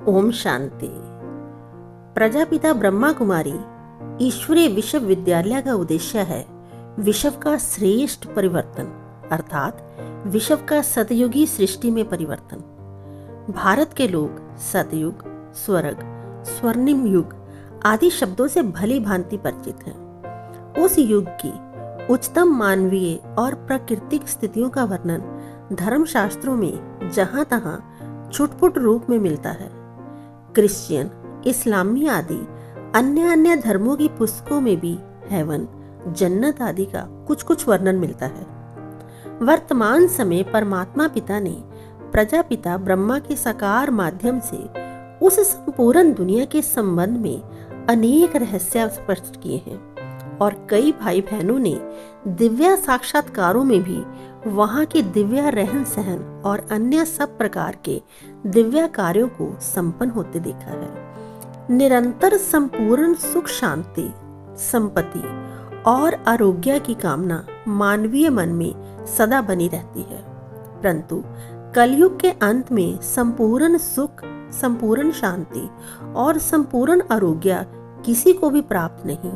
ओम शांति। प्रजापिता ब्रह्मा कुमारी ईश्वरीय विश्वविद्यालय का उद्देश्य है विश्व का श्रेष्ठ परिवर्तन, अर्थात विश्व का सतयुगी सृष्टि में परिवर्तन। भारत के लोग सतयुग, स्वर्ग, स्वर्णिम युग आदि शब्दों से भली भांति परिचित हैं। उस युग की उच्चतम मानवीय और प्राकृतिक स्थितियों का वर्णन धर्मशास्त्रों में जहां तहां छुटपुट रूप में मिलता है। क्रिश्चियन, इस्लामी आदि अन्य धर्मों की पुस्तकों में भी हेवन, जन्नत आदि का कुछ कुछ वर्णन मिलता है। वर्तमान समय परमात्मा पिता ने प्रजापिता ब्रह्मा के साकार माध्यम से उस संपूर्ण दुनिया के संबंध में अनेक रहस्य स्पष्ट किए हैं और कई भाई बहनों ने दिव्य साक्षात्कारों में भी वहां के दिव्य रहन सहन और अन्य सब प्रकार के दिव्य कार्यों को संपन्न होते देखा है। निरंतर संपूर्ण सुख, शांति, संपत्ति और आरोग्य की कामना मानवीय मन में सदा बनी रहती है, परंतु कलयुग के अंत में संपूर्ण सुख, संपूर्ण शांति और संपूर्ण आरोग्य किसी को भी प्राप्त नहीं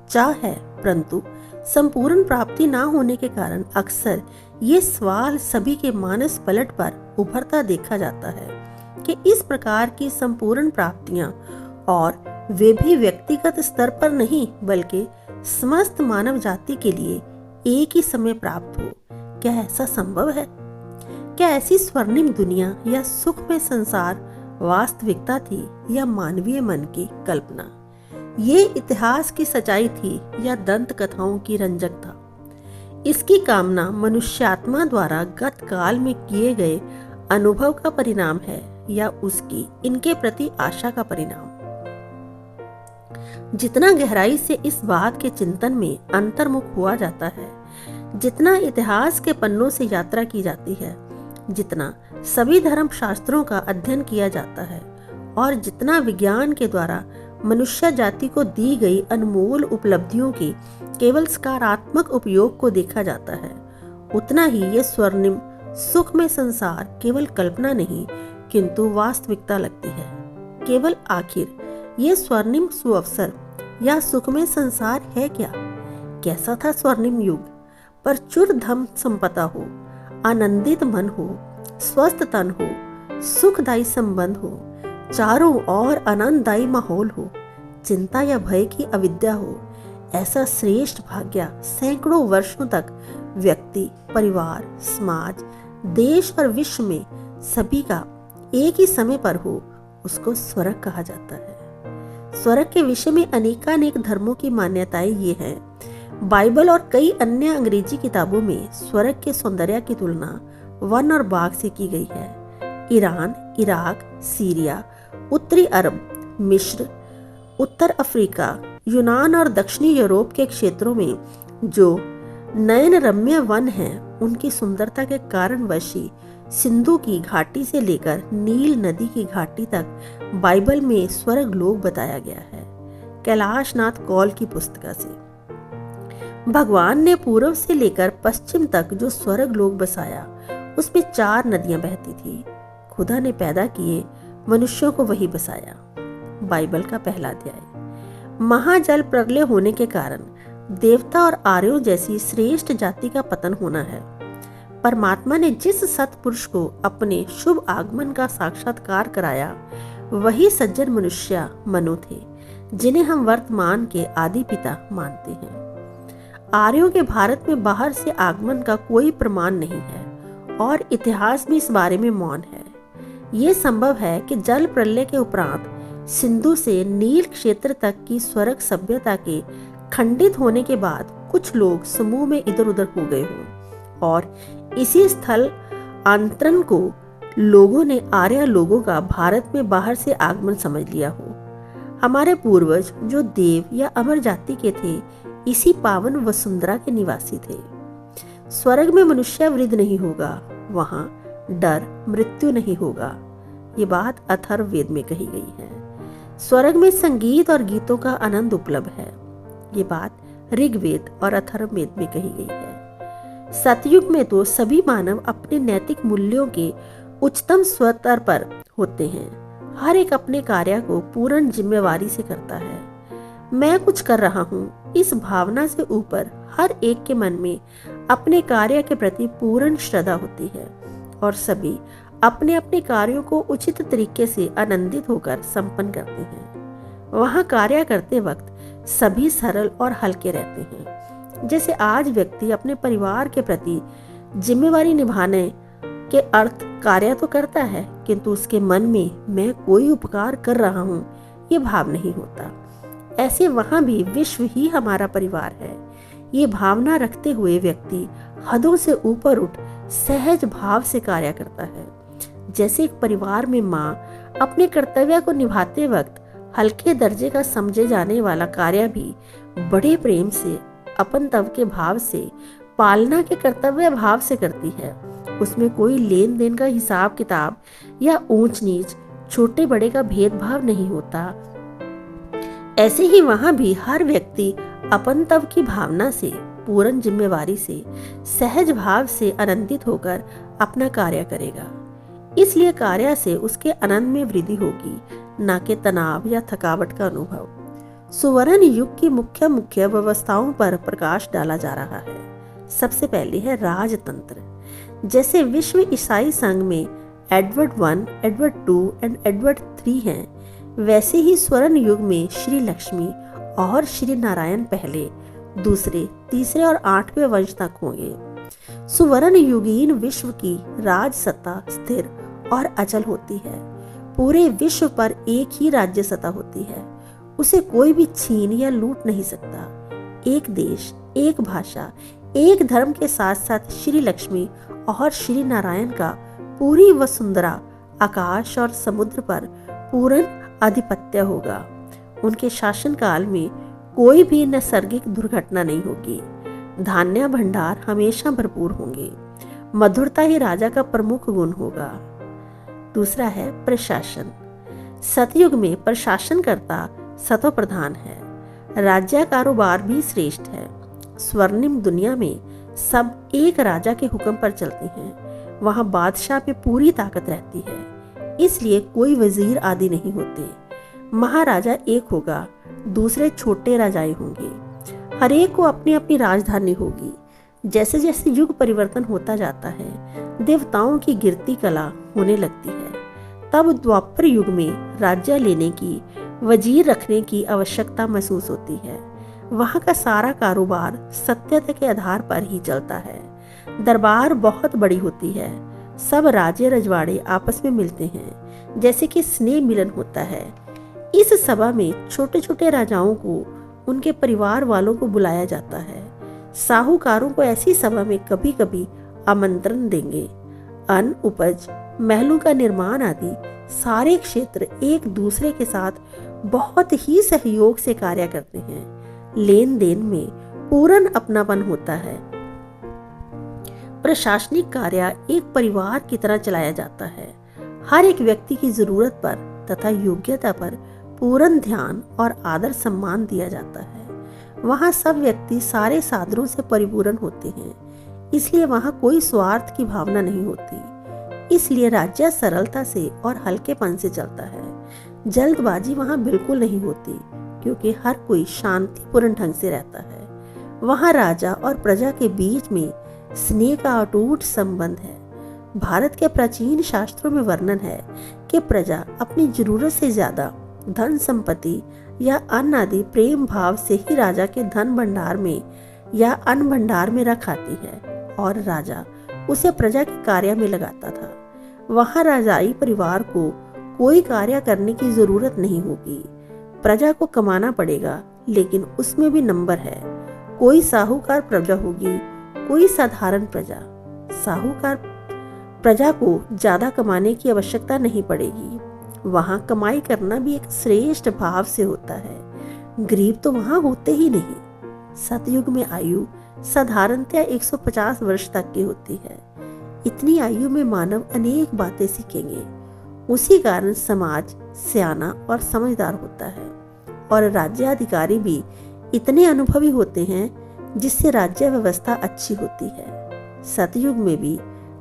चाह है। परंतु संपूर्ण प्राप्ति ना होने के कारण अक्सर ये सवाल सभी के मानस पलट पर उभरता देखा जाता है कि इस प्रकार की संपूर्ण प्राप्तियां और वे भी व्यक्तिगत स्तर पर नहीं बल्कि समस्त मानव जाति के लिए एक ही समय प्राप्त हो, क्या ऐसा संभव है? क्या ऐसी स्वर्णिम दुनिया या सुखमय संसार वास्तविकता थी या मानवीय मन की कल्पना? ये इतिहास की सच्चाई थी या दंत कथाओं की रंजक था? इसकी कामना मनुष्यात्मा द्वारा गत काल में किए गए अनुभव का परिणाम है या उसकी इनके प्रति आशा का परिणाम? जितना गहराई से इस बात के चिंतन में अंतर्मुख हुआ जाता है, जितना इतिहास के पन्नों से यात्रा की जाती है, जितना सभी धर्म शास्त्रों का अध्ययन किया जाता है और जितना विज्ञान के द्वारा मनुष्य जाति को दी गई अनमोल उपलब्धियों के केवल सकारात्मक उपयोग को देखा जाता है, उतना ही ये स्वर्णिम सुखमय संसार केवल कल्पना नहीं किंतु वास्तविकता लगती है। केवल आखिर ये स्वर्णिम सुअवसर या सुखमय संसार है क्या? कैसा था स्वर्णिम युग? प्रचुर धन संपदा हो, आनंदित मन हो, स्वस्थ तन हो, सुखदायी संबंध हो, चारों ओर आनंददायी माहौल हो, चिंता या भय की अविद्या हो। ऐसा श्रेष्ठ भाग्य सैकड़ों वर्षों तक व्यक्ति, परिवार, समाज, देश और विश्व में सभी का एक ही समय पर हो, उसको स्वर्ग कहा जाता है। स्वर्ग के विषय में अनेकानेक धर्मों की मान्यताएं ये हैं। बाइबल और कई अन्य अंग्रेजी किताबों में स्वर्ग के सौंदर्य की तुलना वन और बाग से की गई है। ईरान, इराक, सीरिया, उत्तरी अरब, मिस्र, उत्तर अफ्रीका, यूनान और दक्षिणी यूरोप के क्षेत्रों में जो नयन रम्य वन हैं, उनकी सुंदरता के कारणवश ही सिंधु की घाटी से लेकर नील नदी की घाटी तक बाइबल में स्वर्ग लोक बताया गया है। कैलाशनाथ कौल की पुस्तिका से भगवान ने पूर्व से लेकर पश्चिम तक जो स्वर्ग लोक बसाया, उसमें 4 नदियां बहती थी। खुदा ने पैदा किए मनुष्यों को वही बसाया। बाइबल का पहला अध्याय। महाजल प्रलय होने के कारण देवता और आर्यों जैसी श्रेष्ठ जाति का पतन होना है। परमात्मा ने जिस सत्पुरुष को अपने शुभ आगमन का साक्षात्कार कराया, वही सज्जन मनुष्य मनु थे, जिन्हें हम वर्तमान के आदि पिता मानते हैं। आर्यों के भारत में बाहर से आगमन का कोई प्रमाण नहीं है और इतिहास में इस बारे में मौन है। ये संभव है कि जल प्रलय के उपरांत सिंधु से नील क्षेत्र तक की स्वर्ग सभ्यता के खंडित होने के बाद कुछ लोग समूह में इधर उधर हो गए हों और इसी स्थल आंतरण को लोगों ने आर्य लोगों का भारत में बाहर से आगमन समझ लिया हो। हमारे पूर्वज जो देव या अमर जाति के थे, इसी पावन वसुंधरा के निवासी थे। स्वर्ग में मनुष्य वृद्ध नहीं होगा, वहां डर, मृत्यु नहीं होगा। ये बात अथर्ववेद में कही गई है। स्वर्ग में संगीत और गीतों का आनंद उपलब्ध है। ये बात ऋग्वेद और अथर्ववेद में कही गई है। सतयुग में तो सभी मानव अपने नैतिक मूल्यों के उच्चतम स्तर पर होते हैं हर एक अपने कार्य को पूर्ण जिम्मेवारी से करता है। मैं कुछ कर रहा हूँ, इस भावना से ऊपर हर एक के मन में अपने कार्य के प्रति पूर्ण श्रद्धा होती है और सभी अपने अपने कार्यों को उचित तरीके से आनंदित होकर संपन्न करते हैं। वहाँ कार्य करते वक्त सभी सरल और हल्के रहते हैं। जैसे आज व्यक्ति अपने परिवार के प्रति जिम्मेवारी निभाने के अर्थ कार्य तो करता है, किंतु उसके मन में मैं कोई उपकार कर रहा हूँ ये भाव नहीं होता। ऐसे वहाँ भी विश्व ही हमारा परिवार है, ये भावना रखते हुए व्यक्ति हदों से ऊपर उठ सहज भाव से कार्य करता है। जैसे एक परिवार में माँ अपने कर्तव्य को निभाते वक्त हल्के दर्जे का समझे जाने वाला कार्य भी बड़े प्रेम से, अपनत्व के भाव से, पालना के कर्तव्य भाव से करती है। उसमें कोई लेन देन का हिसाब किताब या ऊंच नीच, छोटे बड़े का भेदभाव नहीं होता। ऐसे ही वहां भी हर व्यक्ति अपनत्व की भावना से, पूर्ण जिम्मेवारी से, सहज भाव से आनंदित होकर अपना कार्य करेगा। इसलिए कार्य से उसके आनंद में वृद्धि होगी, न कि तनाव या थकावट का अनुभव। सुवर्ण युग की मुख्य व्यवस्थाओं पर प्रकाश डाला जा रहा है। सबसे पहले है राजतंत्र। जैसे विश्व ईसाई संघ में एडवर्ड I, एडवर्ड II और एडवर्ड III हैं, वैसे ही स्वर्ण युग में श्री लक्ष्मी और श्री नारायण पहले, दूसरे, तीसरे और 8वें वंश तक होंगे। सुवर्ण युगीन विश्व की राज सत्ता स्थिर और अचल होती है। पूरे विश्व पर एक ही राज्य सत्ता होती है, उसे कोई भी छीन या लूट नहीं सकता। एक देश, एक भाषा, एक धर्म के साथ साथ श्री लक्ष्मी और श्री नारायण का पूरी वसुंधरा, आकाश और समुद्र पर पूर्ण आधिपत्य होगा। उनके शासनकाल में कोई भी नैसर्गिक दुर्घटना नहीं होगी। धान्य भंडार हमेशा भरपूर होंगे। मधुरता ही राजा का प्रमुख गुण होगा। दूसरा है प्रशासन। सतयुग में प्रशासनकर्ता सतो प्रधान है। राज्य कारोबार भी श्रेष्ठ है। स्वर्णिम दुनिया में सब एक राजा के हुक्म पर चलते हैं। वहां बादशाह पे पूरी ताकत रहती है, इसलिए कोई वजीर आदि नहीं होते। महाराजा एक होगा, दूसरे छोटे राजाएं होंगे। हर एक को अपनी अपनी राजधानी होगी। जैसे जैसे युग परिवर्तन होता जाता है, देवताओं की गिरती कला होने लगती है। तब द्वापर युग में राज्य लेने की, वजीर रखने की आवश्यकता महसूस होती है। वहाँ का सारा कारोबार सत्यता के आधार पर ही चलता है। दरबार बहुत बड़ी होती है। सब राजे रजवाड़े आपस में मिलते हैं, जैसे कि स्नेह मिलन होता है। इस सभा में छोटे छोटे राजाओं को, उनके परिवार वालों को बुलाया जाता है। साहूकारों को ऐसी सभा में कभी कभी आमंत्रण देंगे। अन्न उपज, महलों का निर्माण आदि सारे क्षेत्र एक दूसरे के साथ बहुत ही सहयोग से कार्य करते हैं। लेन देन में पूर्ण अपनापन होता है। प्रशासनिक कार्य एक परिवार की तरह चलाया जाता है। हर एक व्यक्ति की जरूरत पर तथा योग्यता पर पूर्ण ध्यान और आदर सम्मान दिया जाता है। वहाँ सब व्यक्ति सारे साधनों से परिपूर्ण होते हैं, इसलिए वहाँ कोई स्वार्थ की भावना नहीं होती। इसलिए राज्य सरलता से और हल्केपन से चलता है। जल्दबाजी वहाँ बिल्कुल नहीं होती, क्योंकि हर कोई शांतिपूर्ण ढंग से रहता है। वहाँ राजा और प्रजा के बीच में स्नेह का अटूट संबंध है। भारत के प्राचीन शास्त्रों में वर्णन है कि प्रजा अपनी जरूरत से ज्यादा धन संपत्ति या अन्न आदि प्रेम भाव से ही राजा के धन भंडार में या अन्न भंडार में रख आती है और राजा उसे प्रजा के कार्य में लगाता था। वहाँ राजाई परिवार को कोई कार्य करने की जरूरत नहीं होगी। प्रजा को कमाना पड़ेगा, लेकिन उसमें भी नंबर है। कोई साहूकार प्रजा होगी, कोई साधारण प्रजा। साहूकार प्रजा को ज्यादा कमाने की आवश्यकता नहीं पड़ेगी। वहाँ कमाई करना भी एक श्रेष्ठ भाव से होता है। गरीब तो वहाँ होते ही नहीं। सतयुग में आयु साधारणतया 150 वर्ष तक की होती है। इतनी आयु में मानव अनेक बातें सीखेंगे। उसी कारण समाज सियाना और समझदार होता है और राज्याधिकारी भी इतने अनुभवी होते हैं, जिससे राज्य व्यवस्था अच्छी होती है। सतयुग में भी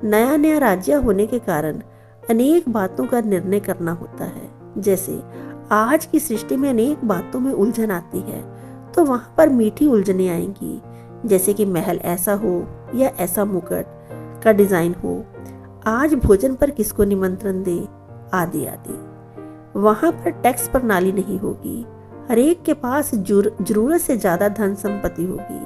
नया नया राज्य होने के कारण अनेक बातों का निर्णय करना होता है। जैसे आज की सृष्टि में अनेक बातों में उलझन आती है, तो वहां पर मीठी उलझनें आएंगी, जैसे कि महल ऐसा हो या ऐसा मुकुट का डिजाइन हो, आज भोजन पर किसको निमंत्रण दे, आदि आदि। वहां पर टैक्स प्रणाली नहीं होगी, हर एक के पास जरूरत से ज्यादा धन संपत्ति होगी,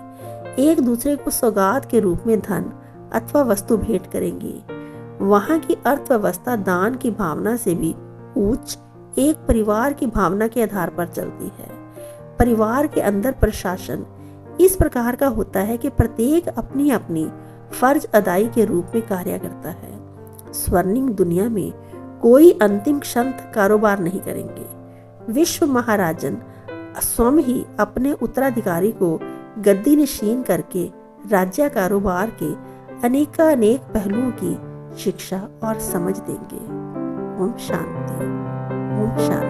एक दूसरे को सौगात के रूप में धन अथवा वस्तु भेंट करेंगे। वहां की अर्थव्यवस्था दान की भावना से भी उच्च एक परिवार की भावना के आधार पर चलती है। परिवार के अंदर प्रशासन इस प्रकार का होता है कि प्रत्येक अपनी अपनी फर्ज अदाई के रूप में कार्य करता है। स्वर्णिम दुनिया में कोई अंतिम क्षण तक कारोबार नहीं करेंगे। विश्व महाराजन स्वयं ही अपने उत्तराधिकारी को गद्दी नशीन करके राज्य कारोबार के अनेक पहलुओं की शिक्षा और समझ देंगे। ओम शांति। ओम शांति।